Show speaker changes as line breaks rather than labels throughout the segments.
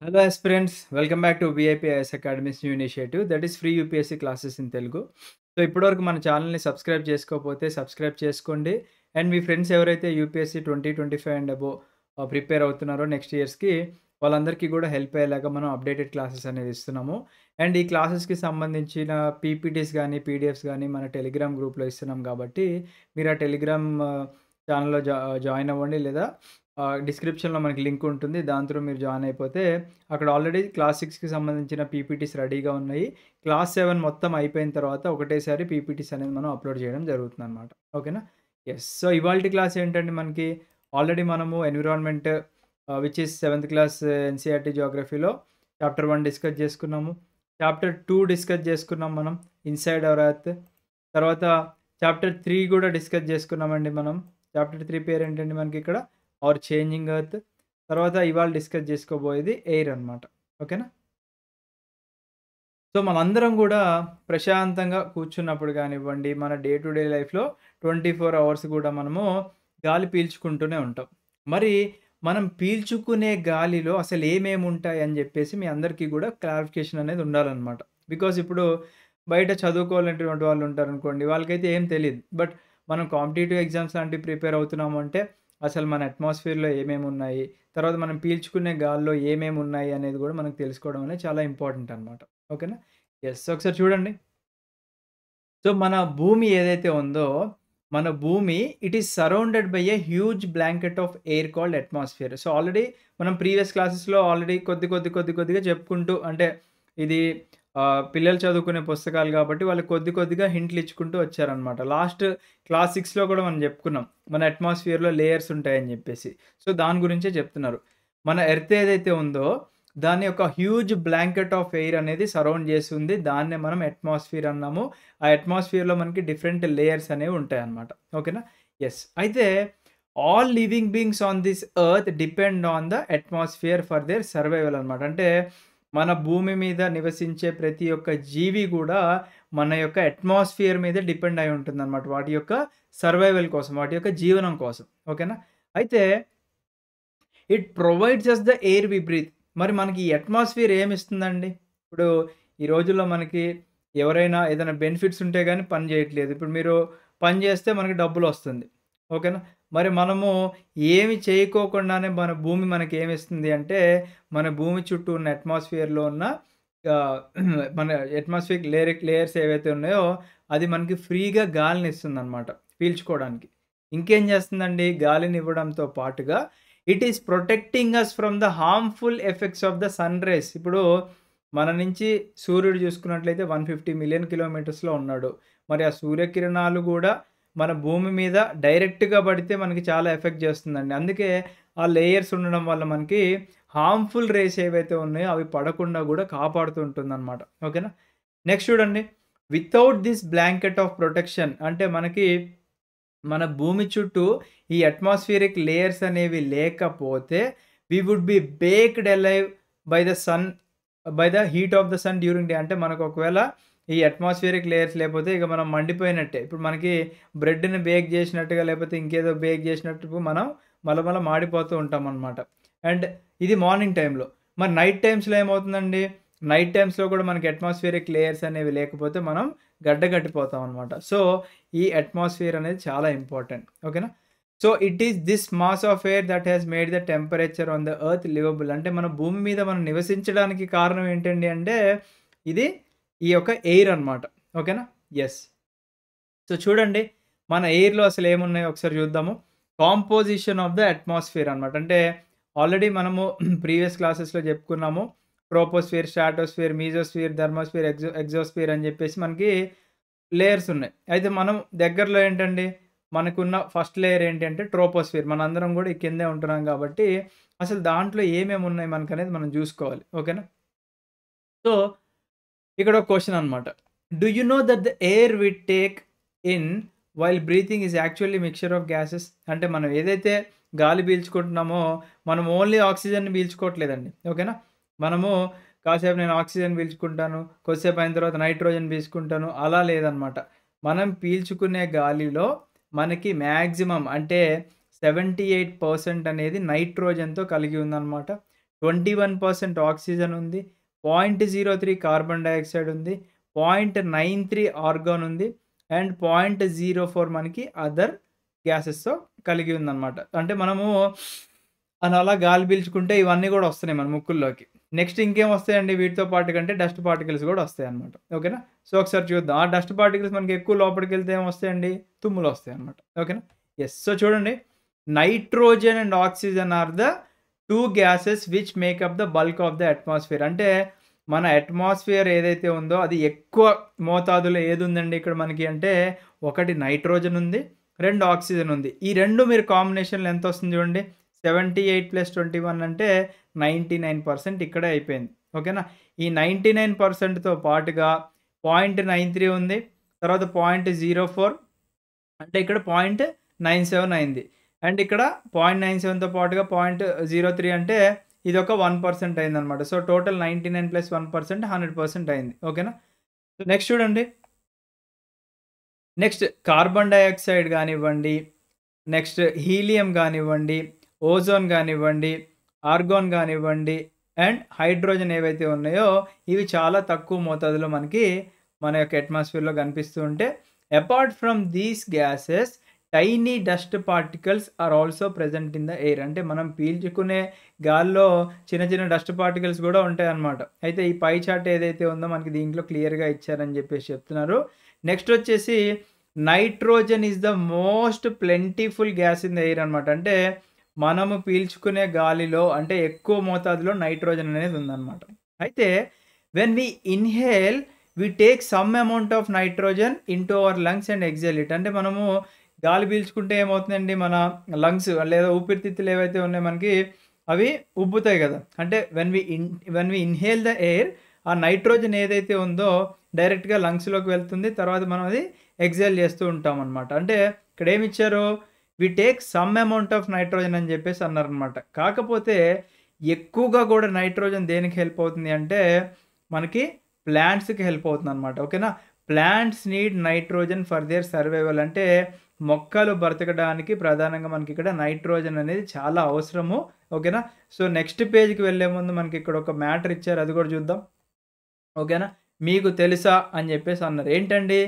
Hello aspirants, welcome back to VIPIS Academy's new initiative that is free UPSC classes in Telugu. So ఇప్పటివరకు మన ఛానల్‌ని subscribe చేసుకోకపోతే subscribe చేసుకోండి. And me friends ఎవరైతే UPSC 2025 and above prepare అవుతున్నారో next ఇయర్స్‌కి వాళ్ళందరికీ కూడా హెల్ప్ అయ్యేలాగా మనం అప్డేటెడ్ క్లాసెస్ అనేది ఇస్తున్నాము. అండ్ ఈ క్లాసెస్‌కి సంబంధించిన పీపీటీస్ గానీ, పీడిఎఫ్స్ గానీ మన టెలిగ్రామ్ గ్రూప్‌లో ఇస్తున్నాం కాబట్టి మీరు ఆ టెలిగ్రామ్ ఛానెల్‌లో జాయిన్ అవ్వండి లేదా డిస్క్రిప్షన్‌లో మనకి లింక్ ఉంటుంది. దాని త్రూ మీరు జాయిన్ అయిపోతే అక్కడ ఆల్రెడీ క్లాస్ 6కి సంబంధించిన పీపీటీస్ రెడీగా ఉన్నాయి. క్లాస్ 7 మొత్తం అయిపోయిన తర్వాత ఒకటేసారి పీపీటీస్ అనేది మనం అప్‌లోడ్ చేయడం జరుగుతుందనమాట. ఓకేనా? యెస్. సో ఇవాల్టి క్లాస్ ఏంటంటే మనకి ఆల్రెడీ మనము ఎన్విరాన్మెంట్ విచ్ ఈస్ 7థ్ క్లాస్ ఎన్‌సీఈఆర్‌టీ జియోగ్రఫీలో చాప్టర్ 1 డిస్కస్ చేసుకున్నాము. చాప్టర్ 2 డిస్కస్ చేసుకున్నాం మనం ఇన్‌సైడ్ అవర్ ఎర్త్. తర్వాత చాప్టర్ 3 కూడా డిస్కస్ చేసుకున్నామండి మనం. చాప్టర్ 3 పేరేంటండి మనకిక్కడ అవర్ చేంజింగ్ ఎర్త్. తర్వాత ఇవాళ డిస్కస్ చేసుకోబోయేది ఎయిర్ అనమాట. ఓకేనా? సో మనందరం గూడా ప్రశాంతంగా కూర్చున్నప్పుడు గానివ్వండి, మన డే టు డే లైఫ్‌లో 24 అవర్స్ గూడా మనము గాలి పీల్చుకుంటూనే ఉంటాం. మరి మనం పీల్చుకునే గాలిలో అసలేమేముంటాయి అని జెప్పేసి మీ అందరికీ గూడా క్లారిఫికేషన్ అనేది ఉండాలనమాట. బికాజ్ ఇప్పుడు బయట చదువుకోవాలనేటువంటి వాళ్ళు ఉంటారనుకోండి, వాళ్ళకైతే ఏం తెలీదు. బట్ మనం కాంపిటీటివ్ ఎగ్జామ్స్ లాంటివి ప్రిపేర్ అవుతున్నాము అంటే, అసలు మన అట్మాస్ఫియర్‌లో ఏమేమున్నాయి, తర్వాత మనం పీల్చుకునే గాలిలో ఏమేమున్నాయి అనేది గూడా మనకు తెలుసుకోవడం అనేది చాలా ఇంపార్టెంట్ అనమాట. ఓకేనా? యెస్. ఒకసారి చూడండి. సో, మన భూమి ఏదైతే ఉందో, మన భూమి it is surrounded by a huge blanket of air called atmosphere. So, already మనం ప్రీవియస్ క్లాసెస్‌లో ఆల్రెడీ కొద్దిగా చెప్పుకుంటూ అంటే ఇది పిల్లలు చదువుకునే పుస్తకాలు కాబట్టి వాళ్ళకి కొద్దిగా హింట్లు ఇచ్చుకుంటూ వచ్చారనమాట. లాస్ట్ క్లాస్ 6లో కూడా మనం చెప్పుకున్నాం. మన అట్మాస్ఫియర్‌లో లేయర్స్ ఉంటాయని చెప్పేసి. సో, దాని గురించే చెప్తున్నారు. మన ఎర్త్ ఏదైతే ఉందో దాన్ని ఒక హ్యూజ్ బ్లాంకెట్ ఆఫ్ ఎయిర్ అనేది సరౌండ్ చేసి ఉంది. దాన్నే మనం అట్మాస్ఫియర్ అన్నాము. ఆ అట్మాస్ఫియర్‌లో మనకి డిఫరెంట్ లేయర్స్ అనేవి ఉంటాయన్నమాట. ఓకేనా? యెస్. అయితే all living beings on this earth depend on the atmosphere for their survival అనమాట. అంటే మన భూమి మీద నివసించే ప్రతి ఒక్క జీవి గూడా మన యొక్క అట్మాస్ఫియర్ మీదే డిపెండ్ అయి ఉంటుందన్నమాట. వాటి యొక్క సర్వైవల్ కోసం, వాటి యొక్క జీవనం కోసం. ఓకేనా? అయితే it provides us the air we breathe. మరి మనకి ఈ అట్మాస్ఫియర్ ఏమిస్తుందండి? ఇప్పుడు ఈ రోజుల్లో మనకి ఎవరైనా ఏదైనా బెనిఫిట్స్ ఉంటే గాని పని చేయట్లేదు. ఇప్పుడు మీరు పని చేస్తే మనకి డబ్బులొస్తుంది. ఓకేనా? మరి మనము ఏమి చేయకోకుండానే మన భూమి మనకేమిస్తుంది అంటే, మన భూమి చుట్టూ ఉన్న అట్మాస్ఫియర్‌లో ఉన్న ఆహ్, మన అట్మాస్ఫియరిక్ లేయర్స్ ఏవైతే ఉన్నాయో, అది మనకి ఫ్రీగా గాలినిస్తుందనమాట పీల్చుకోవడానికి. ఇంకేం చేస్తుందండి? గాలినివ్వడంతో పాటుగా it is protecting us from the harmful effects of the sun rays. ఇప్పుడు మన నుంచి సూర్యుడు చూసుకున్నట్లయితే 150 మిలియన్ కిలోమీటర్స్‌లో ఉన్నాడు. మరి ఆ సూర్యకిరణాలు గూడా మన భూమి మీద డైరెక్ట్‌గా పడితే మనకి చాలా ఎఫెక్ట్ చేస్తుందండి. అందుకే ఆ లేయర్స్ ఉండడం వల్ల మనకి హార్మ్‌ఫుల్ రేస్ ఏవైతే ఉన్నాయో అవి పడకుండా గూడా కాపాడుతూ ఉంటుందన్నమాట. ఓకేనా? నెక్స్ట్ చూడండి. Without this blanket of protection అంటే మనకి మన భూమి చుట్టూ ఈ అట్మాస్ఫియరిక్ లేయర్స్ అనేవి లేకపోతే we would be baked alive by the sun by the heat of the sun during day. అంటే మనకు ఒకవేళ ఈ అట్మాస్ఫియరిక్ లేయర్స్ లేకపోతే ఇక మనం మండిపోయినట్టే. ఇప్పుడు మనకి బ్రెడ్‌ని బేక్ చేసినట్టుగా లేకపోతే ఇంకేదో బేక్ చేసినట్టు మనం మలమల మాడిపోతూ ఉంటామనమాట. అండ్ ఇది మార్నింగ్ టైమ్‌లో. మరి నైట్ టైమ్స్‌లో ఏమవుతుందండి? నైట్ టైమ్స్‌లో కూడా మనకి అట్మాస్ఫియరిక్ లేయర్స్ అనేవి లేకపోతే మనం గడ్డ కట్టిపోతాం అనమాట. సో ఈ అట్మాస్ఫియర్ అనేది చాలా ఇంపార్టెంట్. ఓకేనా? So, it is this mass of air that has made the temperature on the earth liveable. అంటే మన భూమి మీద మనం నివసించడానికి కారణం ఏంటండి అంటే, ఇది ఈ యొక్క ఎయిర్ అనమాట. ఓకేనా? యెస్. సో, చూడండి మన ఎయిర్‌లో అసలేమున్నాయో ఒకసారి చూద్దాము. కాంపోజిషన్ ఆఫ్ ద అట్మాస్ఫియర్ అనమాట. అంటే ఆల్రెడీ మనము ప్రీవియస్ క్లాసెస్‌లో చెప్పుకున్నాము. ట్రోపోస్ఫియర్, స్ట్రాటోస్ఫియర్, మీజోస్ఫియర్, థర్మోస్ఫియర్, ఎగ్జోస్ఫియర్ అని చెప్పేసి మనకి లేయర్స్ ఉన్నాయి. అయితే మనం దగ్గరలో ఏంటండి, మనకున్న ఫస్ట్ లేయర్ ఏంటంటే ట్రోపోస్ఫియర్. మనందరం గూడా ఈ కిందే ఉంటున్నాం గాబట్టి, అసలు దాంట్లో ఏమేమున్నాయి మనకనేది మనం జూసుకోవాలి. ఓకేనా? సో, ఇక్కడ ఒక క్వెషన్ అనమాట. Do you know that the air we take in while breathing is actually mixture of gases. అంటే మనం ఏదైతే గాలి పీల్చుకుంటున్నామో, మనం ఓన్లీ ఆక్సిజన్‌ని పీల్చుకోవట్లేదండి. ఓకేనా? మనము కాసేపు నేను ఆక్సిజన్ పీల్చుకుంటాను, కొద్దిసేపు అయిన తర్వాత నైట్రోజన్ పీల్చుకుంటాను, అలా లేదనమాట. మనం పీల్చుకునే గాలిలో మనకి మాక్సిమం అంటే 78% అనేది నైట్రోజన్‌తో కలిగి ఉందనమాట. 21% ఆక్సిజన్ ఉంది. 0.03 కార్బన్ డయాక్సైడ్ ఉంది. 0.93 ఆర్గాన్ ఉంది. అండ్ 0.04 మనకి అదర్ గ్యాసెస్‌తో కలిగి ఉందన్నమాట. అంటే మనము అలా గాలి పీల్చుకుంటే ఇవన్నీ గూడా వస్తున్నాయి మన ముక్కుల్లోకి. నెక్స్ట్ ఇంకేం వస్తాయండి వీటితో పాటు కంటే డస్ట్ పార్టికల్స్ గూడా వస్తాయన్నమాట. ఓకేనా? సో, ఒకసారి చూద్దాం. ఆ డస్ట్ పార్టికల్స్ మనకి ఎక్కువ లోపలికెళ్తే ఏమొస్తాయండి? తుమ్ములొస్తాయన్నమాట. ఓకేనా? యెస్. సో, చూడండి. Nitrogen and oxygen or the 2 gases which make up the bulk of the atmosphere. అంటే మన అట్మాస్ఫియర్ ఏదైతే ఉందో అది ఎక్కువ మోతాదులో ఏదుందండి ఇక్కడ మనకి అంటే, ఒకటి నైట్రోజన్ ఉంది. 2 ఆక్సిజన్ ఉంది. ఈ 2 మీరు కాంబినేషన్‌లో ఎంతొస్తుంది చూడండి. 78 + 21 అంటే 99% ఇక్కడే అయిపోయింది. ఓకేనా? ఈ 99%తో పాటుగా 0.93 ఉంది. తర్వాత 0.04 అంటే ఇక్కడ 0.97 అయింది. అండ్ ఇక్కడ 0.97తో పాటుగా 0.03 అంటే ఇదొక 1% అయిందనమాట. సో, టోటల్ 99 + 1% 100% అయింది. ఓకేనా? సో, నెక్స్ట్ చూడండి. నెక్స్ట్ కార్బన్ డయాక్సైడ్ గానివ్వండి, నెక్స్ట్ హీలియం గానివ్వండి, ఓజోన్ గానివ్వండి, ఆర్గాన్ గానివ్వండి అండ్ హైడ్రోజన్ ఏవైతే ఉన్నాయో ఇవి చాలా తక్కువ మోతాదులో మనకి మన యొక్క అట్మాస్ఫియర్‌లో కనిపిస్తూ ఉంటే, apart from these gases tiny dust particles are also present in the air. అంటే మనం పీల్చుకునే గాల్లో చిన్న చిన్న డస్ట్ పార్టికల్స్ గూడా ఉంటాయన్నమాట. అయితే ఈ పై చార్ట్ ఏదైతే ఉందో మనకి దీంట్లో క్లియర్‌గా ఇచ్చారని జెప్పేసి చెప్తున్నారు. నెక్స్ట్ వచ్చేసి nitrogen is the most plentiful gas in the air అనమాట. అంటే మనము పీల్చుకునే గాలిలో అంటే ఎక్కువ మోతాదులో నైట్రోజన్ అనేది ఉందన్నమాట. అయితే when we inhale we take some amount of nitrogen into our lungs and exhale it. అంటే మనము గాలి పీల్చుకుంటే ఏమవుతుందండి మన లంగ్స్ లేదా ఊపిరితిత్తులు ఏవైతే ఉన్నాయో మనకి అవి ఉబ్బుతాయి గదా! అంటే when we inhale the air ఆ నైట్రోజన్ ఏదైతే ఉందో డైరెక్ట్‌గా లంగ్స్‌లోకి వెళ్తుంది. తర్వాత మనం అది ఎక్సేల్ చేస్తూ ఉంటామన్నమాట. అంటే ఇక్కడ ఏమిచ్చారు? We take some amount of nitrogen అని చెప్పేసి అన్నారనమాట. కాకపోతే ఎక్కువగా కూడా నైట్రోజన్ దేనికి హెల్ప్ అవుతుంది అంటే మనకి ప్లాంట్స్‌కి హెల్ప్ అవుతుందనమాట. ఓకేనా? Plants need nitrogen for their survival. అంటే మొక్కలు బ్రతకడానికి ప్రధానంగా మనకి ఇక్కడ నైట్రోజన్ అనేది చాలా అవసరము. ఓకేనా? సో, నెక్స్ట్ పేజ్‌కి వెళ్ళే ముందు మనకి ఇక్కడ ఒక మ్యాటర్ ఇచ్చారు. అది కూడా చూద్దాం. ఓకేనా? మీకు తెలుసా అని చెప్పేసి అన్నారు. ఏంటండి?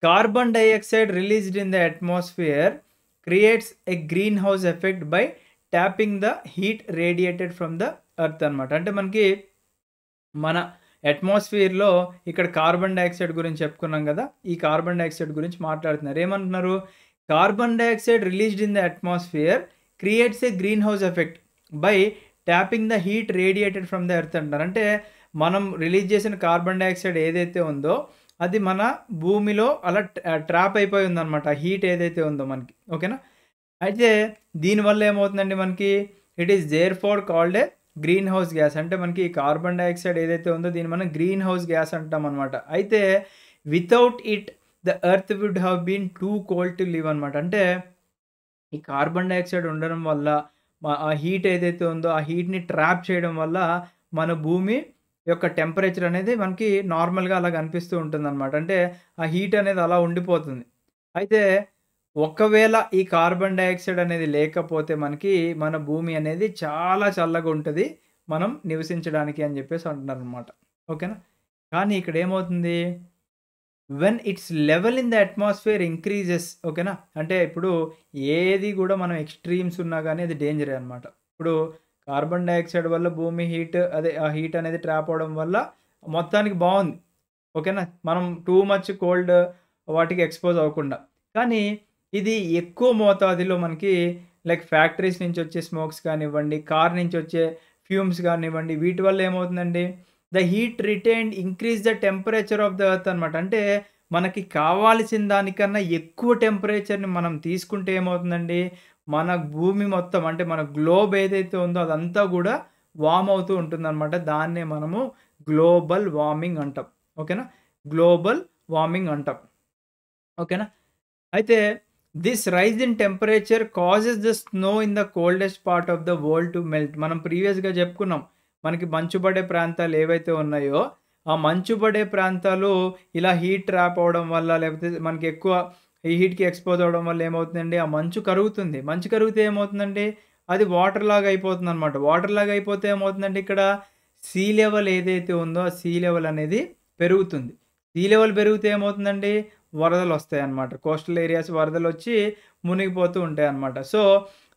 Carbon dioxide released in the atmosphere creates a green house effect by tapping the heat radiated from the earth అనమాట. అంటే మనకి మన అట్మాస్ఫియర్‌లో ఇక్కడ కార్బన్ డయాక్సైడ్ గురించి చెప్పుకున్నాం గదా! ఈ కార్బన్ డయాక్సైడ్ గురించి మాట్లాడుతున్నారు. ఏమంటున్నారు? Carbon dioxide released in the atmosphere creates a green house effect by tapping the heat radiated from the earth అంటున్నారు. అంటే మనం రిలీజ్ చేసిన కార్బన్ డయాక్సైడ్ ఏదైతే ఉందో అది మన భూమిలో అలా ట్రాప్ అయిపోయి ఉందన్నమాట. ఆ హీట్ ఏదైతే ఉందో మనకి. ఓకేనా? అయితే దీనివల్ల ఏమవుతుందండి మనకి it is therefore called a green house gas. అంటే మనకి కార్బన్ డయాక్సైడ్ ఏదైతే ఉందో దీన్ని మనం గ్రీన్ హౌస్ గ్యాస్ అంటామనమాట. అయితే without it the earth would have been too cold to live అనమాట. అంటే ఈ కార్బన్ డయాక్సైడ్ ఉండడం వల్ల ఆ హీట్ ఏదైతే ఉందో ఆ హీట్‌ని ట్రాప్ చేయడం వల్ల మన భూమి యొక్క టెంపరేచర్ అనేది మనకి నార్మల్‌గా అలా కనిపిస్తూ ఉంటుందనమాట. అంటే ఆ హీట్ అనేది అలా ఉండిపోతుంది. అయితే ఒకవేళ ఈ కార్బన్ డయాక్సైడ్ అనేది లేకపోతే మనకి మన భూమి అనేది చాలా చల్లగా ఉంటది. మనం నివసించడానికి అని చెప్పేసి అంటున్నారనమాట. ఓకేనా? కానీ ఇక్కడ ఏమవుతుంది? When it's level in the atmosphere increases. ఓకేనా? అంటే ఇప్పుడు ఏది గూడా మనం ఎక్స్‌ట్రీమ్స్ ఉన్నా గాని అది డేంజరే అనమాట. ఇప్పుడు కార్బన్ డయాక్సైడ్ వల్ల భూమి హీట్ అదే ఆ హీట్ అనేది ట్రాప్ అవ్వడం వల్ల మొత్తానికి బావుంది. ఓకేనా? మనం టూ మచ్ కోల్డ్ వాటికి ఎక్స్‌పోజ్ అవ్వకుండా. కానీ ఇది ఎక్కువ మోతాదులో మనకి లైక్ ఫ్యాక్టరీస్ నుంచి వచ్చే స్మోక్స్ కానివ్వండి, కార్ నుంచి వచ్చే ఫ్యూమ్స్ కానివ్వండి, వీటి వల్ల ఏమవుతుందండి? The heat retained increase the temperature of the earth అనమాట. అంటే మనకి కావాల్సిన దానికన్నా ఎక్కువ టెంపరేచర్‌ని మనం తీసుకుంటే ఏమవుతుందండి? మన భూమి మొత్తం అంటే మన గ్లోబ్ ఏదైతే ఉందో అదంతా గూడా వార్మ్ అవుతూ ఉంటుందనమాట. దాన్నే మనము గ్లోబల్ వార్మింగ్ అంటాం. ఓకేనా? గ్లోబల్ వార్మింగ్ అంటాం. ఓకేనా? అయితే this rise in temperature causes the snow in the coldest part of the world to melt. మనం ప్రీవియస్‌గా చెప్పుకున్నాం. మనకి మంచు పడే ప్రాంతాలు ఏవైతే ఉన్నాయో, ఆ మంచు పడే ప్రాంతాలు ఇలా హీట్ ట్రాప్ అవ్వడం వల్ల లేకపోతే మనకి ఎక్కువ ఈ హీట్‌కి ఎక్స్‌పోజ్ అవ్వడం వల్ల ఏమవుతుందండి? ఆ మంచు కరుగుతుంది. మంచు కరిగితే ఏమవుతుందండి? అది వాటర్‌లాగా అయిపోతుందనమాట. వాటర్‌లాగా అయిపోతే ఏమవుతుందంటే ఇక్కడ సీ లెవెల్ ఏదైతే ఉందో ఆ సీ లెవెల్ అనేది పెరుగుతుంది. సీ లెవెల్ పెరిగితే ఏమవుతుందండి వరదలొస్తాయన్నమాట. కోస్టల్ ఏరియాస్ వరదలొచ్చి మునిగిపోతూ ఉంటాయన్నమాట. So,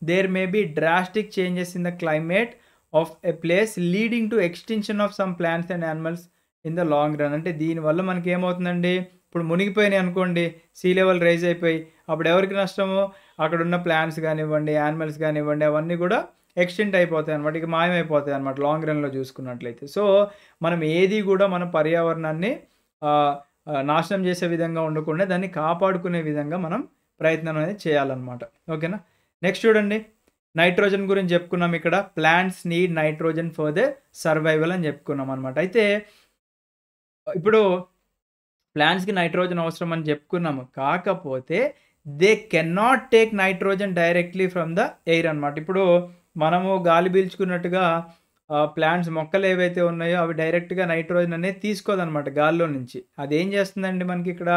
there may be drastic changes in the climate of a place leading to extinction of some plants and animals in the long run. అంటే దీనివల్ల మనకేమవుతుందండి, ఇప్పుడు మునిగిపోయినాయి అనుకోండి, సీ లెవెల్ రైజ్ అయిపోయి, అప్పుడు ఎవరికి నష్టము? అక్కడున్న ప్లాంట్స్ గానివ్వండి, యానిమల్స్ గానివ్వండి, అవన్నీ గూడా ఎక్స్‌టింక్ట్ అయిపోతాయన్నమాట. ఇక మాయమైపోతాయన్నమాట లాంగ్ రన్‌లో జూసుకున్నట్లయితే. సో, మనం ఏది గూడా మన పర్యావరణాన్ని ఆహ్, నాశనం చేసే విధంగా ఉండకుండా దాన్ని కాపాడుకునే విధంగా మనం ప్రయత్నం అనేది చేయాలన్నమాట. ఓకేనా? నెక్స్ట్ చూడండి. నైట్రోజన్ గురించి చెప్పుకున్నాం ఇక్కడ. Plants need nitrogen for they survival అని చెప్పుకున్నామన్నమాట. అయితే ఇప్పుడు ప్లాంట్స్‌కి నైట్రోజన్ అవసరం అని చెప్పుకున్నాము. కాకపోతే they cannot take nitrogen directly from the air అన్నమాట. ఇప్పుడు మనము గాలి పీల్చుకున్నట్టుగా ప్లాంట్స్ మొక్కలేవైతే ఉన్నాయో అవి డైరెక్ట్‌గా నైట్రోజన్ అనేది తీసుకోదన్నమాట గాలిలో నుంచి. అదేం చేస్తుందండి మనకిక్కడ,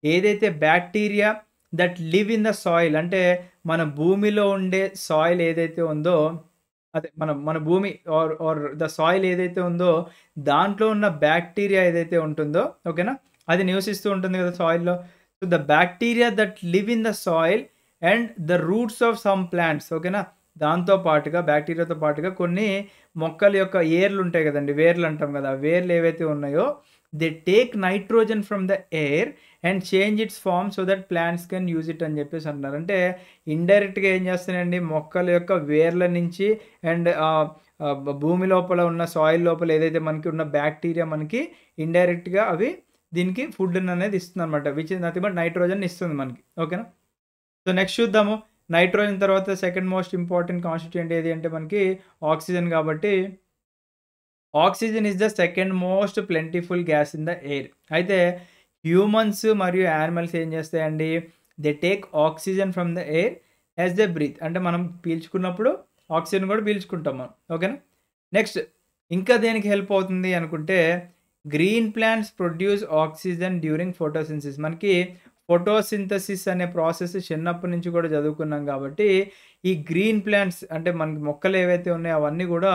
ఏదైతే bacteria that live in the soil, అంటే మన భూమిలో ఉండే సాయిల్ ఏదైతే ఉందో, అదే మన మన భూమి ఆర్ ద సాయిల్ ఏదైతే ఉందో దాంట్లో ఉన్న బ్యాక్టీరియా ఏదైతే ఉంటుందో, ఓకేనా, అది నివసిస్తూ ఉంటుంది కదా సాయిల్‌లో. So, the bacteria that live in the soil and the roots of some plants, ఓకేనా. దాంతో పాటుగా బ్యాక్టీరియాతో పాటుగా కొన్ని మొక్కల యొక్క ఏర్లు ఉంటాయి కదండీ! వేర్లు అంటాం కదా! ఆ వేర్లు ఏవైతే ఉన్నాయో they take nitrogen from the air and change its form so that plants can use it అని చెప్పేసి అంటున్నారు. అంటే ఇండైరెక్ట్‌గా ఏం చేస్తున్నాయండి, మొక్కల యొక్క వేర్ల నుంచి అండ్ భూమి లోపల ఉన్న సాయిల్ లోపల ఏదైతే మనకి ఉన్న బ్యాక్టీరియా మనకి ఇండైరెక్ట్‌గా అవి దీనికి ఫుడ్‌ననేది ఇస్తుందనమాట. Which is nothing but nitrogen ఇస్తుంది మనకి. ఓకేనా? సో, నెక్స్ట్ చూద్దాము. నైట్రోజన్ తర్వాత సెకండ్ మోస్ట్ ఇంపార్టెంట్ కాన్స్టిట్యూయెంట్ ఏది అంటే మనకి ఆక్సిజన్ కాబట్టి, oxygen is the second most plentiful gas in the air. అయితే హ్యూమన్స్ మరియు యానిమల్స్ ఏం చేస్తాయండి, they take oxygen from the air as they breathe. అంటే మనం పీల్చుకున్నప్పుడు ఆక్సిజన్ కూడా పీల్చుకుంటాం మనం. ఓకేనా? నెక్స్ట్ ఇంకా దేనికి హెల్ప్ అవుతుంది అనుకుంటే, green plants produce oxygen during photosynthesis. మనకి ఫోటోసింథసిస్ అనే ప్రాసెస్ చిన్నప్పటి నుంచి కూడా చదువుకున్నాం కాబట్టి, ఈ గ్రీన్ ప్లాంట్స్ అంటే మనకి మొక్కలు ఏవైతే ఉన్నాయో అవన్నీ కూడా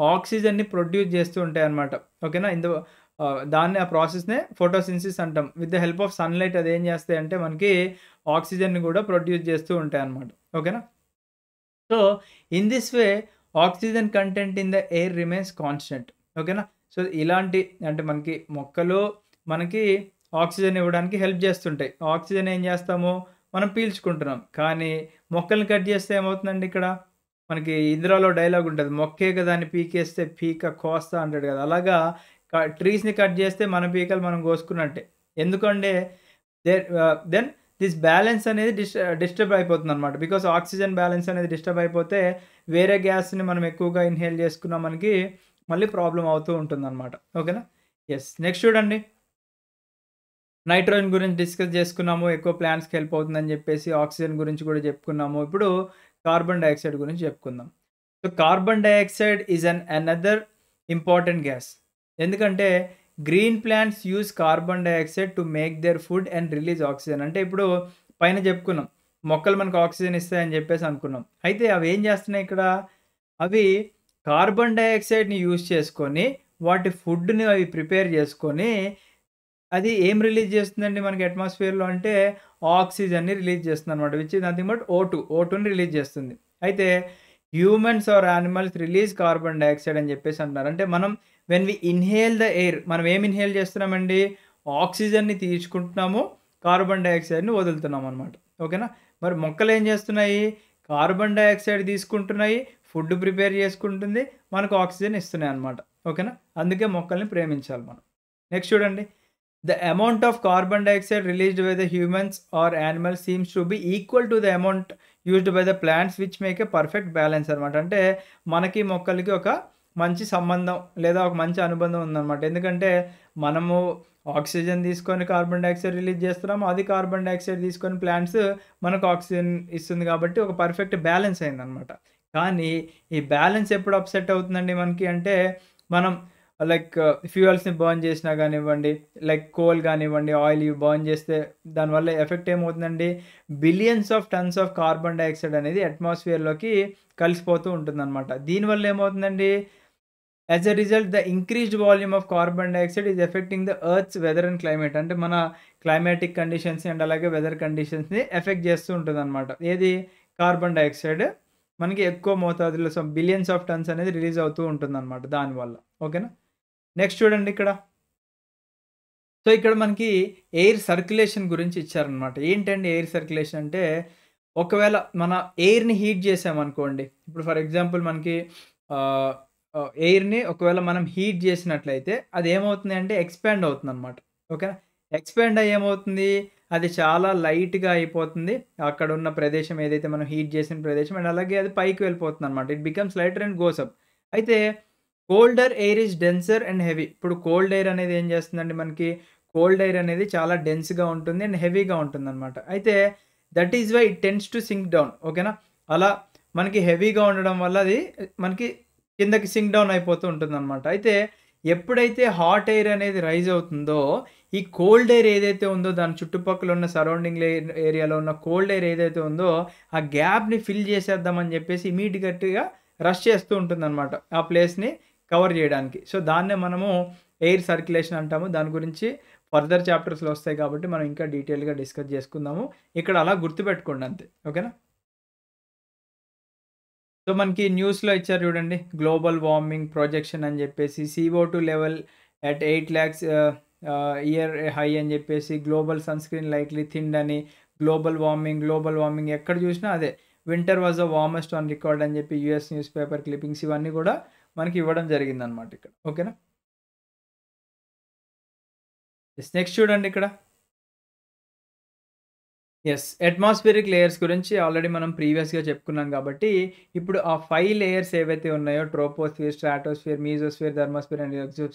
ఆక్సిజన్‌ని ప్రొడ్యూస్ చేస్తూ ఉంటాయన్నమాట. ఓకేనా? దాన్ని ఆ ప్రాసెస్‌నే ఫోటోసింథసిస్ అంటాం. With the help of sunlight అదేం చేస్తాయంటే మనకి ఆక్సిజన్‌ని కూడా ప్రొడ్యూస్ చేస్తూ ఉంటాయన్నమాట. ఓకేనా? So, in this way oxygen content in the air remains constant. ఓకేనా? సో, ఇలాంటి అంటే మనకి మొక్కలు మనకి ఆక్సిజన్ ఇవ్వడానికి హెల్ప్ చేస్తుంటాయి. ఆక్సిజన్ ఏం చేస్తాము, మనం పీల్చుకుంటున్నాం. కానీ మొక్కల్ని కట్ చేస్తే ఏమవుతుందండి ఇక్కడ, మనకి 'ఇంద్రా'లో డైలాగ్ ఉంటది. "మొక్కే కదా అని పీకేస్తే పీక కోస్తా" అంటాడు కదా! అలాగా ట్రీస్‌ని కట్ చేస్తే మన పీకలు మనం కోసుకున్నట్టే. ఎందుకంటే దెన్ దిస్ బ్యాలెన్స్ అనేది డిస్టర్బ్ అయిపోతుందనమాట. బికాజ్ ఆక్సిజన్ బ్యాలెన్స్ అనేది డిస్టర్బ్ అయిపోతే వేరే గ్యాస్‌ని మనం ఎక్కువగా ఇన్‌హేల్ చేసుకున్నా మనకి మళ్ళీ ప్రాబ్లమ్ అవుతూ ఉంటుందనమాట. ఓకేనా? యెస్. నెక్స్ట్ చూడండి. నైట్రోజన్ గురించి డిస్కస్ చేసుకున్నాము. ఎక్కువ ప్లాంట్స్‌కి హెల్ప్ అవుతుందని చెప్పేసి. ఆక్సిజన్ గురించి కూడా చెప్పుకున్నాము. ఇప్పుడు కార్బన్ డయాక్సైడ్ గురించి చెప్పుకుందాం. So, carbon dioxide is another important gas. ఎందుకంటే green plants use carbon dioxide to make their food and release oxygen. అంటే ఇప్పుడు పైన చెప్పుకున్నాం. మొక్కలు మనకు ఆక్సిజన్ ఇస్తాయని చెప్పేసి అనుకున్నాం. అయితే అవి ఏం చేస్తున్నాయి ఇక్కడ? అవి కార్బన్ డయాక్సైడ్‌ని యూజ్ చేసుకొని వాటి ఫుడ్‌ని అవి ప్రిపేర్ చేసుకొని అది ఏం రిలీజ్ చేస్తుందండి మనకి అట్మాస్ఫియర్‌లో అంటే ఆక్సిజన్‌ని రిలీజ్ చేస్తుందనమాట. విచ్ ఈస్ నథింగ్ బట్ ఓ2ని రిలీజ్ చేస్తుంది. అయితే humans or animals release carbon dioxide అని చెప్పేసి అంటున్నారు. అంటే మనం when we inhale the air, మనం ఏం ఇన్‌హేల్ చేస్తున్నామండి? ఆక్సిజన్‌ని తీసుకుంటున్నాము. కార్బన్ డయాక్సైడ్‌ని వదులుతున్నామనమాట. ఓకేనా? మరి మొక్కలేం చేస్తున్నాయి? కార్బన్ డయాక్సైడ్ తీసుకుంటున్నాయి. ఫుడ్ ప్రిపేర్ చేసుకుంటుంది. మనకు ఆక్సిజన్ ఇస్తున్నాయన్నమాట. ఓకేనా? అందుకే మొక్కల్ని ప్రేమించాలి మనం. నెక్స్ట్ చూడండి. The amount of carbon dioxide released by the humans or animals seems to be equal to the amount used by the plants which make a perfect balance అనమాట. అంటే మనకి మొక్కలకి ఒక మంచి సంబంధం లేదా ఒక మంచి అనుబంధం ఉందన్నమాట. ఎందుకంటే మనము ఆక్సిజన్ తీసుకొని కార్బన్ డయాక్సైడ్ రిలీజ్ చేస్తున్నాము. అది కార్బన్ డయాక్సైడ్ తీసుకొని ప్లాంట్స్ మనకు ఆక్సిజన్ ఇస్తుంది కాబట్టి ఒక పర్ఫెక్ట్ బ్యాలెన్స్ అయిందనమాట. కానీ ఈ బ్యాలెన్స్ ఎప్పుడు అప్సెట్ అవుతుందండి మనకి అంటే, మనం లైక్ ఫ్యూయల్స్‌ని బర్న్ చేసినా గానివ్వండి, లైక్ కోల్ గానివ్వండి, ఆయిల్ ఇవి బర్న్ చేస్తే దానివల్ల ఎఫెక్ట్ ఏమవుతుందండి? Billions of tons of carbon dioxide అనేది అట్మాస్ఫియర్‌లోకి కలిసిపోతూ ఉంటుందనమాట. దీనివల్ల ఏమవుతుందండి? As a result the increased volume of carbon dioxide is affecting the earth's weather and climate. అంటే మన క్లైమాటిక్ కండిషన్స్‌ని అండ్ అలాగే వెదర్ కండిషన్స్‌ని ఎఫెక్ట్ చేస్తూ ఉంటుందనమాట. ఏది? కార్బన్ డయాక్సైడ్ మనకి ఎక్కువ మోతాదులో బిలియన్స్ ఆఫ్ టన్స్ అనేది రిలీజ్ అవుతూ ఉంటుందనమాట దానివల్ల. ఓకేనా? నెక్స్ట్ చూడండి ఇక్కడ. సో, ఇక్కడ మనకి ఎయిర్ సర్క్యులేషన్ గురించి ఇచ్చారనమాట. ఏంటండి ఎయిర్ సర్క్యులేషన్ అంటే, ఒకవేళ మన ఎయిర్‌ని హీట్ చేసామనుకోండి. ఇప్పుడు ఫర్ ఎగ్జాంపుల్ మనకి ఆహ్, ఎయిర్‌ని ఒకవేళ మనం హీట్ చేసినట్లయితే అదేమవుతుంది అంటే ఎక్స్‌పాండ్ అవుతుందనమాట. ఓకేనా? ఎక్స్‌పాండ్ అయ్యి ఏమవుతుంది? అది చాలా లైట్‌గా అయిపోతుంది. అక్కడున్న ప్రదేశం ఏదైతే మనం హీట్ చేసిన ప్రదేశం అండ్ అలాగే అది పైకి వెళ్ళిపోతుందనమాట. It becomes lighter and goes up. అయితే colder air is denser and heavy. ఇప్పుడు కోల్డ్ ఎయిర్ అనేది ఏం చేస్తుందండి మనకి, కోల్డ్ ఎయిర్ అనేది చాలా డెన్స్‌గా ఉంటుంది అండ్ హెవీగా ఉంటుందనమాట. అయితే that is why it tends to sink down. ఓకేనా? అలా మనకి హెవీగా ఉండడం వల్ల అది మనకి కిందకి సింక్ డౌన్ అయిపోతూ ఉంటుందనమాట. అయితే ఎప్పుడైతే హాట్ ఎయిర్ అనేది రైజ్ అవుతుందో, ఈ కోల్డ్ ఎయిర్ ఏదైతే ఉందో దాని చుట్టుపక్కల ఉన్న సరౌండింగ్ ఏరియాలో ఉన్న కోల్డ్ ఎయిర్ ఏదైతే ఉందో, ఆ గ్యాప్‌ని ఫిల్ చేసేద్దామని చెప్పేసి ఇమ్మీడియేట్‌గా రష్ చేస్తూ ఉంటుందనమాట. ఆ ప్లేస్‌ని కవర్ జేయడానికి. సో, దాన్నే మనము ఎయిర్ సర్క్యులేషన్ అంటాము. దాని గురించి ఫర్దర్ చాప్టర్స్‌లో వస్తాయి కాబట్టి మనం ఇంకా డీటెయిల్‌గా డిస్కస్ చేసుకుందాము. ఇక్కడ అలా గుర్తుపెట్టుకోండి అంతే. ఓకేనా? సో, మనకి న్యూస్‌లో ఇచ్చారు చూడండి. గ్లోబల్ వార్మింగ్ ప్రొజెక్షన్ అని జెప్పేసి CO2 level at 8,00,000 year high అని జెప్పేసి గ్లోబల్ సన్‌స్క్రీన్ లైక్లీ థిన్డ్ అని, గ్లోబల్ వార్మింగ్ ఎక్కడ జూసినా అదే. Winter was the warmest on record అని జెప్పి యూఎస్ న్యూస్ పేపర్ క్లిప్పింగ్స్ ఇవన్నీ గూడా మనకి ఇవ్వడం జరిగిందనమాట ఇక్కడ. ఓకేనా? యెస్. నెక్స్ట్ చూడండి ఇక్కడ. యెస్. అట్మాస్ఫియరిక్ లేయర్స్ గురించి ఆల్రెడీ మనం ప్రీవియస్‌గా చెప్పుకున్నాం గాబట్టి, ఇప్పుడు ఆ 5 లేయర్స్ ఏవైతే ఉన్నాయో ట్రోపోస్ఫియర్, స్ట్రాటోస్ఫియర్, మీజోస్ఫియర్, థర్మాస్ఫియర్ అండ్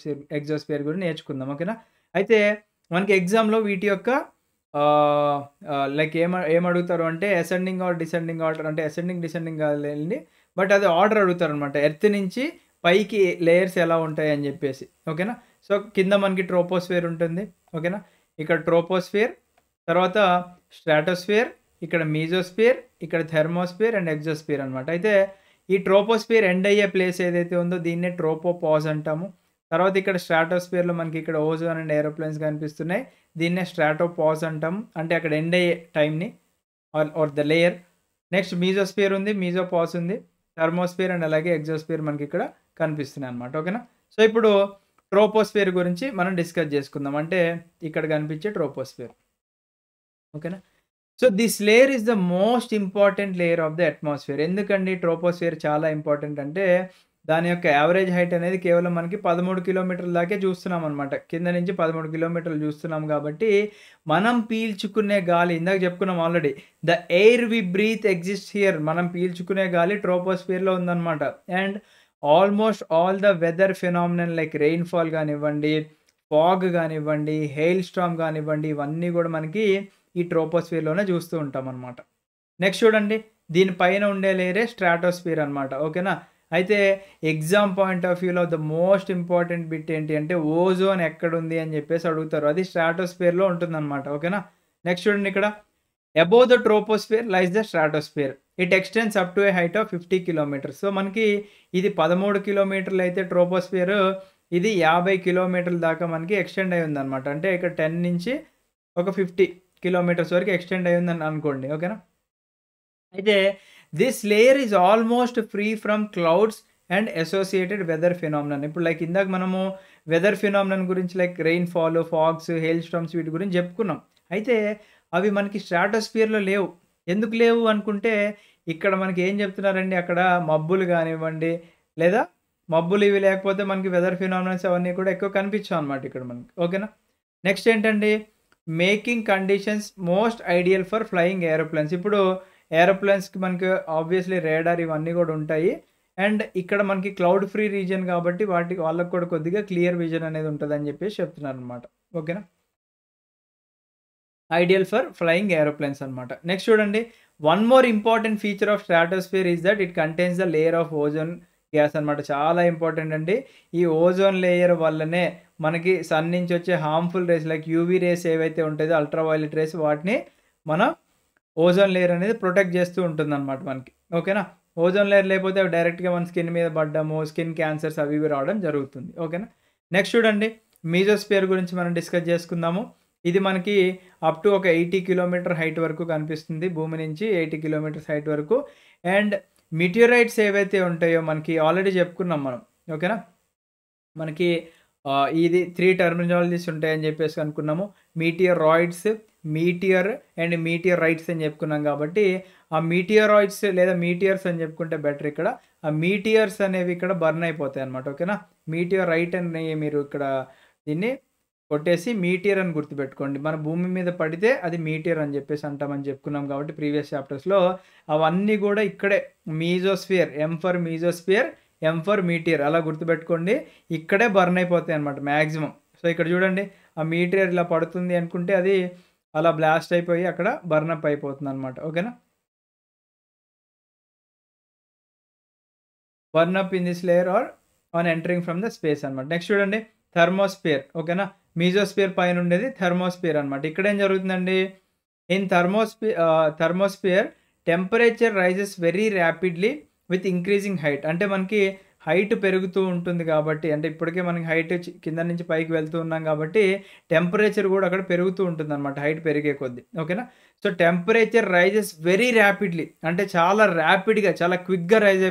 ఎగ్జోస్ఫియర్ కూడా నేర్చుకుందాం. ఓకేనా? అయితే మనకి ఎగ్జామ్‌లో వీటి యొక్క ఆహ్, లైక్ ఏమడుగుతారు అంటే అసెండింగ్ ఆర్ డిసెండింగ్ ఆర్డర్ అంటే అసెండింగ్, డిసెండింగ్ కాదులెండి. బట్ అది ఆర్డర్ అడుగుతారనమాట. ఎర్త్ నుంచి పైకి లేయర్స్ ఎలా ఉంటాయని జెప్పేసి. ఓకేనా? సో, కింద మనకి ట్రోపోస్ఫియర్ ఉంటుంది. ఓకేనా? ఇక్కడ ట్రోపోస్ఫియర్, తర్వాత స్ట్రాటోస్ఫియర్, ఇక్కడ మీజోస్ఫియర్, ఇక్కడ థెర్మోస్ఫియర్ అండ్ ఎగ్జోస్ఫియర్ అనమాట. అయితే ఈ ట్రోపోస్ఫియర్ ఎండ్ అయ్యే ప్లేస్ ఏదైతే ఉందో దీన్నే ట్రోపోపాజ్ అంటాము. తర్వాత ఇక్కడ స్ట్రాటోస్ఫియర్‌లో మనకి ఇక్కడ ఓజోన్ అండ్ ఏరోప్లేన్స్ కనిపిస్తున్నాయి. దీన్నే స్ట్రాటోపాజ్ అంటాం. అంటే అక్కడ ఎండ్ అయ్యే టైమ్‌ని ఆర్ ద లేయర్. నెక్స్ట్ మీజోస్ఫియర్ ఉంది, మీజోపాజ్ ఉంది, థర్మోస్ఫియర్ అండ్ అలాగే ఎగ్జోస్ఫియర్ మనకి ఇక్కడ కనిపిస్తున్నాయన్నమాట. ఓకేనా? సో, ఇప్పుడు ట్రోపోస్ఫియర్ గురించి మనం డిస్కస్ చేసుకుందాం. అంటే ఇక్కడ కనిపించే ట్రోపోస్ఫియర్. ఓకేనా? So, this layer is the most important layer of the atmosphere. ఎందుకండి ట్రోపోస్ఫియర్ చాలా ఇంపార్టెంట్ అంటే, దాని యొక్క యావరేజ్ హైట్ అనేది కేవలం మనకి 13 కిలోమీటర్ల దాకే చూస్తున్నామనమాట. కింద నుంచి 13 కిలోమీటర్లు చూస్తున్నాం కాబట్టి, మనం పీల్చుకునే గాలి ఇందాక చెప్పుకున్నాం already. The air we breathe exists here. మనం పీల్చుకునే గాలి ట్రోపోస్ఫియర్‌లో ఉందనమాట. And almost all the weather phenomenon like rainfall గానివ్వండి, ఫాగ్ గానివ్వండి, హెయిల్ స్టార్మ్ గానివ్వండి, ఇవన్నీ గూడా మనకి ఈ ట్రోపోస్ఫియర్‌లోనే చూస్తూ ఉంటామనమాట. నెక్స్ట్ చూడండి. దీని పైన ఉండే లేయరే స్ట్రాటోస్ఫియర్ అనమాట. ఓకేనా? అయితే ఎగ్జామ్ పాయింట్ ఆఫ్ వ్యూలో ద మోస్ట్ ఇంపార్టెంట్ బిట్ ఏంటి అంటే ఓజోన్ ఎక్కడుంది అని చెప్పేసి అడుగుతారు. అది స్ట్రాటోస్ఫియర్‌లో ఉంటుందనమాట. ఓకేనా? నెక్స్ట్ చూడండి ఇక్కడ. Above the troposphere lies the stratosphere. It extends up to a height of 50 kilometres. So, మనకి ఇది 13 కిలోమీటర్లు అయితే ట్రోపోస్ఫియర్ ఇది 50 కిలోమీటర్ల దాకా మనకి ఎక్స్టెండ్ అయ్యి ఉందనమాట. అంటే ఇక్కడ 10 నుంచి ఒక 50 కిలోమీటర్స్ వరకు ఎక్స్టెండ్ అయ్యి ఉందని అనుకోండి. ఓకేనా? అయితే this layer is almost free from clouds and associated weather phenomenon. ఇప్పుడు లైక్ ఇందాక మనము వెదర్ ఫినామినన్ గురించి like rainfall, fogs, hail storms వీటి గురించి చెప్పుకున్నాం. అయితే అవి మనకి స్ట్రాటోస్ఫియర్‌లో లేవు. ఎందుకు లేవు అనుకుంటే ఇక్కడ మనకి ఏం చెప్తున్నారండి అక్కడ మబ్బులు గానివ్వండి, లేదా మబ్బులు ఇవి లేకపోతే మనకి వెదర్ ఫినామినన్స్ అవన్నీ కూడా ఎక్కువ కనిపించవనమాట ఇక్కడ మనకి. ఓకేనా? నెక్స్ట్ ఏంటండి making conditions most ideal for flying aeroplanes. ఇప్పుడు ఏరోప్లేన్స్‌కి మనకి ఆబ్వియస్‌లీ రాడార్ ఇవన్నీ గూడా ఉంటాయి. అండ్ ఇక్కడ మనకి క్లౌడ్ ఫ్రీ రీజియన్ కాబట్టి వాళ్ళకి కూడా కొద్దిగా క్లియర్ విజన్ అనేది ఉంటదని జెప్పేసి చెప్తున్నారనమాట. ఓకేనా? ఐడియల్ ఫర్ ఫ్లయింగ్ ఏరోప్లేన్స్ అనమాట. నెక్స్ట్ చూడండి. One more important feature of stratosphere is that it contains the layer of ozone gas అనమాట. చాలా ఇంపార్టెంట్ అండి. ఈ ఓజోన్ లేయర్ వల్లనే మనకి సన్ నుంచి వచ్చే harmful rays like UV rays ఏవైతే ఉంటాయో అల్ట్రా వయలెట్ రేస్ వాటిని మన ఓజోన్ లేయర్ అనేది ప్రొటెక్ట్ చేస్తూ ఉంటుందనమాట మనకి. ఓకేనా? ఓజోన్ లేయర్ లేకపోతే అవి డైరెక్ట్‌గా మన స్కిన్ మీద పడ్డము, స్కిన్ క్యాన్సర్స్ అవి ఇవి రావడం జరుగుతుంది. ఓకేనా? నెక్స్ట్ చూడండి మీజోస్ఫియర్ గురించి మనం డిస్కస్ చేసుకుందాము. ఇది మనకి అప్ టు ఒక 80 కిలోమీటర్ హైట్ వరకు కనిపిస్తుంది. భూమి నుంచి 80 కిలోమీటర్స్ హైట్ వరకు. అండ్ మీటియోరైట్స్ ఏవైతే ఉంటాయో మనకి ఆల్రెడీ చెప్పుకున్నాం మనం. ఓకేనా? మనకి ఇది 3 టర్మినాలజీస్ ఉంటాయని చెప్పేసి అనుకున్నాము. మీటియరాయిడ్స్, మీటియర్ అండ్ మీటియరైట్స్ అని చెప్పుకున్నాం కాబట్టి, ఆ మీటియరాయిడ్స్ లేదా మీటియర్స్ అని చెప్పుకుంటే బెటర్ ఇక్కడ. ఆ మీటియర్స్ అనేవి ఇక్కడ బర్న్ అయిపోతాయన్నమాట. ఓకేనా? మీటియరైట్ అని మీరు ఇక్కడ దీన్ని కొట్టేసి మీటియర్ అని గుర్తుపెట్టుకోండి. మన భూమి మీద పడితే అది మీటియర్ అని చెప్పేసి అంటామని చెప్పుకున్నాం కాబట్టి ప్రీవియస్ చాప్టర్స్‌లో అవన్నీ కూడా ఇక్కడే mesosphere, M for mesosphere, M for meteor అలా గుర్తుపెట్టుకోండి. ఇక్కడే బర్న్ అయిపోతాయన్నమాట మాక్సిమం. సో, ఇక్కడ చూడండి ఆ మీటియర్ ఇలా పడుతుంది అనుకుంటే అది అలా బ్లాస్ట్ అయిపోయి అక్కడ బర్న్ అప్ అయిపోతుందన్నమాట. ఓకేనా? Burn up in this layer or on entering from the space అనమాట. నెక్స్ట్ చూడండి థర్మోస్ఫియర్. ఓకేనా? మీజోస్ఫియర్ పైన ఉండేది థర్మోస్ఫియర్ అనమాట. ఇక్కడేం జరుగుతుందండి? In thermosphere temperature rises very rapidly with increasing height. అంటే మనకి హైట్ పెరుగుతూ ఉంటుంది కాబట్టి, అంటే ఇప్పటికే మనకి హైట్ కింద నుంచి పైకి వెళ్తూ ఉన్నాం కాబట్టి టెంపరేచర్ కూడా అక్కడ పెరుగుతూ ఉంటుందన్నమాట హైట్ పెరిగే కొద్దీ. ఓకేనా? So, temperature rises very rapidly అంటే చాలా ర్యాపిడ్‌గా చాలా క్విక్‌గా రైజ్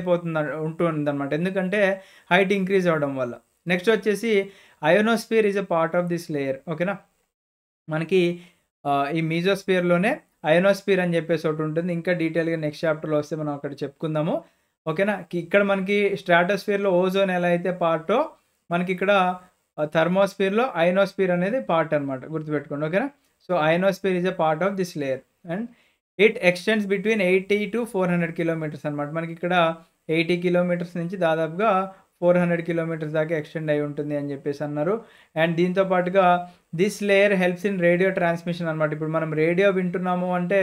ఉంటుందన్నమాట. ఎందుకంటే హైట్ ఇంక్రీజ్ అవ్వడం వల్ల. నెక్స్ట్ వచ్చేసి ionosphere is a part of this layer. ఓకేనా? మనకి ఈ మీజోస్ఫియర్‌లోనే అయోనోస్ఫియర్ అని చెప్పేసి ఒకటుంటుంది. ఇంకా డీటెయిల్‌గా నెక్స్ట్ చాప్టర్‌లో వస్తే మనం అక్కడ చెప్పుకుందాము. ఓకేనా? ఇక్కడ మనకి స్ట్రాటోస్ఫియర్‌లో ఓజోన్ ఎలా అయితే పార్టో మనకిక్కడ థర్మోస్ఫియర్‌లో అయోనోస్ఫియర్ అనేది పార్ట్ అనమాట. గుర్తుపెట్టుకోండి. ఓకేనా? So, ionosphere is a part of this layer and it extends between 80-400 kilometres అనమాట. మనకిక్కడ 80 కిలోమీటర్స్ నుంచి దాదాపుగా 400 కిలోమీటర్స్ దాకా ఎక్స్టెండ్ అయి ఉంటుంది అని చెప్పేసి అన్నారు. అండ్ దీంతో పాటుగా this layer helps in radio transmission అనమాట. ఇప్పుడు మనం రేడియో వింటున్నాము అంటే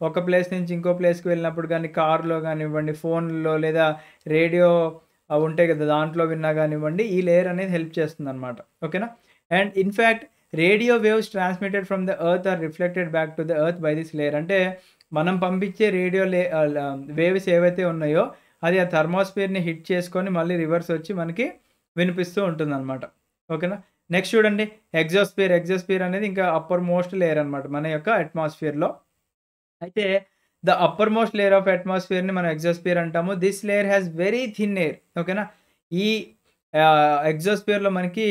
ఒక ప్లేస్ నుంచి ఇంకో ప్లేస్‌కి వెళ్ళినప్పుడు గానీ, కార్‌లో గానివ్వండి, ఫోన్‌లో లేదా రేడియో ఉంటాయి కదా! దాంట్లో విన్నా గానివ్వండి, ఈ లేయర్ అనేది హెల్ప్ చేస్తుందనమాట. ఓకేనా? And in fact radio waves transmitted from the earth are reflected back to the earth by this layer. అంటే మనం పంపించే రేడియో వేవ్స్ ఏవైతే ఉన్నాయో అది ఆ థర్మోస్ఫియర్‌ని హిట్ చేసుకొని మళ్ళీ రివర్స్ వచ్చి మనకి వినిపిస్తూ ఉంటుందనమాట. ఓకేనా? నెక్స్ట్ చూడండి ఎగ్జోస్ఫియర్. ఎగ్జోస్ఫియర్ అనేది ఇంకా అప్పర్ మోస్ట్ లేయర్ అనమాట మన యొక్క అట్మాస్ఫియర్‌లో. అయితే the upper most layer of అట్మాస్ఫియర్‌ని మనం ఎగ్జోస్ఫియర్ అంటాము. This layer has very thin air. ఓకేనా? ఈ ఎగ్జోస్ఫియర్‌లో మనకి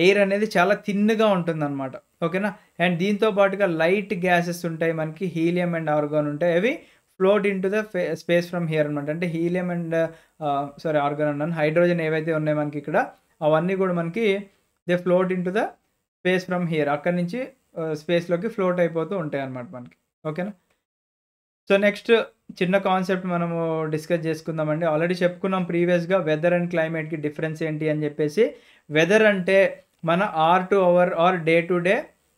ఎయిర్ అనేది చాలా థిన్‌గా ఉంటుందనమాట. ఓకేనా? అండ్ దీంతో పాటుగా లైట్ గ్యాసెస్ ఉంటాయి. మనకి హీలియం అండ్ ఆర్గాన్ ఉంటాయి. అవి float into the space from here అనమాట. అంటే హీలియం అండ్ ఆర్గాన్ అన్నాను. హైడ్రోజన్ ఏవైతే ఉన్నాయో మనకి ఇక్కడ అవన్నీ కూడా మనకి they float into the space from here. అక్కడి నుంచి స్పేస్‌లోకి ఫ్లోట్ అయిపోతూ ఉంటాయన్నమాట మనకి. ఓకేనా? సో, నెక్స్ట్ చిన్న కాన్సెప్ట్ మనము డిస్కస్ చేసుకుందామండి. ఆల్రెడీ చెప్పుకున్నాం ప్రీవియస్‌గా వెదర్ అండ్ క్లైమేట్‌కి డిఫరెన్స్ ఏంటి అని చెప్పేసి. వెదర్ అంటే మన hour to hour or day to day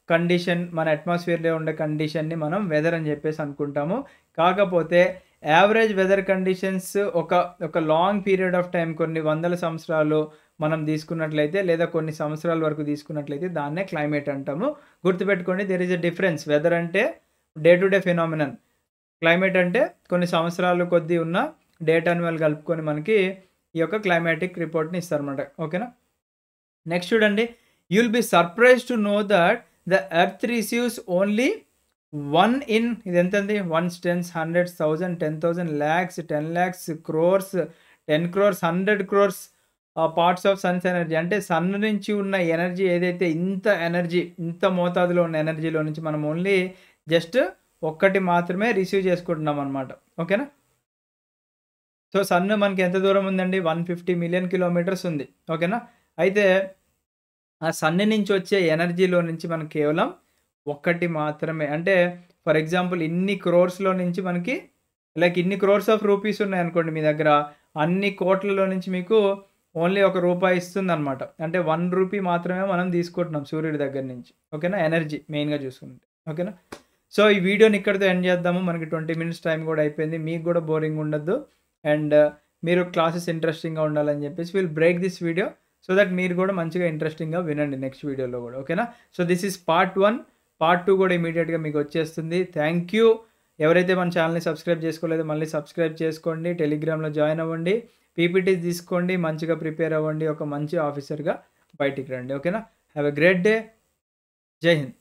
condition, మన అట్మాస్ఫియర్‌లో ఉండే కండిషన్‌ని మనం వెదర్ అని చెప్పేసి అనుకుంటాము. కాకపోతే యావరేజ్ వెదర్ కండిషన్స్ ఒక లాంగ్ పీరియడ్ ఆఫ్ టైమ్ కొన్ని వందల సంవత్సరాలు మనం తీసుకున్నట్లయితే లేదా కొన్ని సంవత్సరాల వరకు తీసుకున్నట్లయితే దాన్నే క్లైమేట్ అంటాము. గుర్తుపెట్టుకోండి there is a difference. Weather అంటే day to day phenomenon. Climate అంటే కొన్ని సంవత్సరాలు కొద్దీ ఉన్న డేటా అన్యువల్ కలుపుకొని మనకి ఈ యొక్క క్లైమాటిక్ రిపోర్ట్‌ని ఇస్తారన్నమాట. ఓకేనా? నెక్స్ట్ చూడండి. You will be surprised to know that the earth receives only 1 in ఇదెంతండి? Ones, tens, hundreds, 1000, 10,000, lakhs, 10 lakhs, crores, 10 crores, 100 crores parts of sun's energy. అంటే సన్ నుంచి ఉన్న ఎనర్జీ ఏదైతే ఇంత ఎనర్జీ, ఇంత మోతాదులో ఉన్న ఎనర్జీలో నుంచి మనం ఓన్లీ జస్ట్ ఒక్కటి మాత్రమే రిసీవ్ చేసుకుంటున్నాం అనమాట. ఓకేనా? సో, సన్ మనకి ఎంత దూరం ఉందండి? 150 మిలియన్ కిలోమీటర్స్ ఉంది. ఓకేనా? అయితే ఆ సన్ నుంచి వచ్చే ఎనర్జీలో నుంచి మనకు కేవలం ఒక్కటి మాత్రమే. అంటే ఫర్ ఎగ్జాంపుల్ ఇన్ని క్రోర్స్‌లో నుంచి మనకి లైక్ ఇన్ని క్రోర్స్ ఆఫ్ రూపీస్ ఉన్నాయనుకోండి మీ దగ్గర. అన్ని కోట్లలో నుంచి మీకు ఓన్లీ ఒక రూపాయి ఇస్తుందనమాట. అంటే 1 రూపీ మాత్రమే మనం తీసుకుంటున్నాం సూర్యుడి దగ్గర నుంచి. ఓకేనా? ఎనర్జీ మెయిన్‌గా చూసుకుంటే. ఓకేనా? సో, ఈ వీడియోని ఇక్కడితో ఎండ్ చేద్దాము. మనకి 20 మినిట్స్ టైం కూడా అయిపోయింది. మీకు కూడా బోరింగ్ ఉండొద్దు. అండ్ మీరు క్లాసెస్ ఇంట్రెస్టింగ్‌గా ఉండాలని చెప్పేసి will break this video so that మీరు కూడా మంచిగా ఇంట్రెస్టింగ్‌గా వినండి నెక్స్ట్ వీడియోలో కూడా. ఓకేనా? So this is part 1. Part 2 కూడా ఇమ్మీడియేట్‌గా మీకు వచ్చేస్తుంది. Thank you. ఎవరైతే మన ఛానెల్‌ని సబ్స్క్రైబ్ చేసుకోలేదో మళ్ళీ సబ్స్క్రైబ్ చేసుకోండి. టెలిగ్రామ్‌లో జాయిన్ అవ్వండి. పీపీటీస్ తీసుకోండి. మంచిగా ప్రిపేర్ అవ్వండి. ఒక మంచి ఆఫీసర్‌గా బయటికి రండి. ఓకేనా? Have a great day. జై హింద్.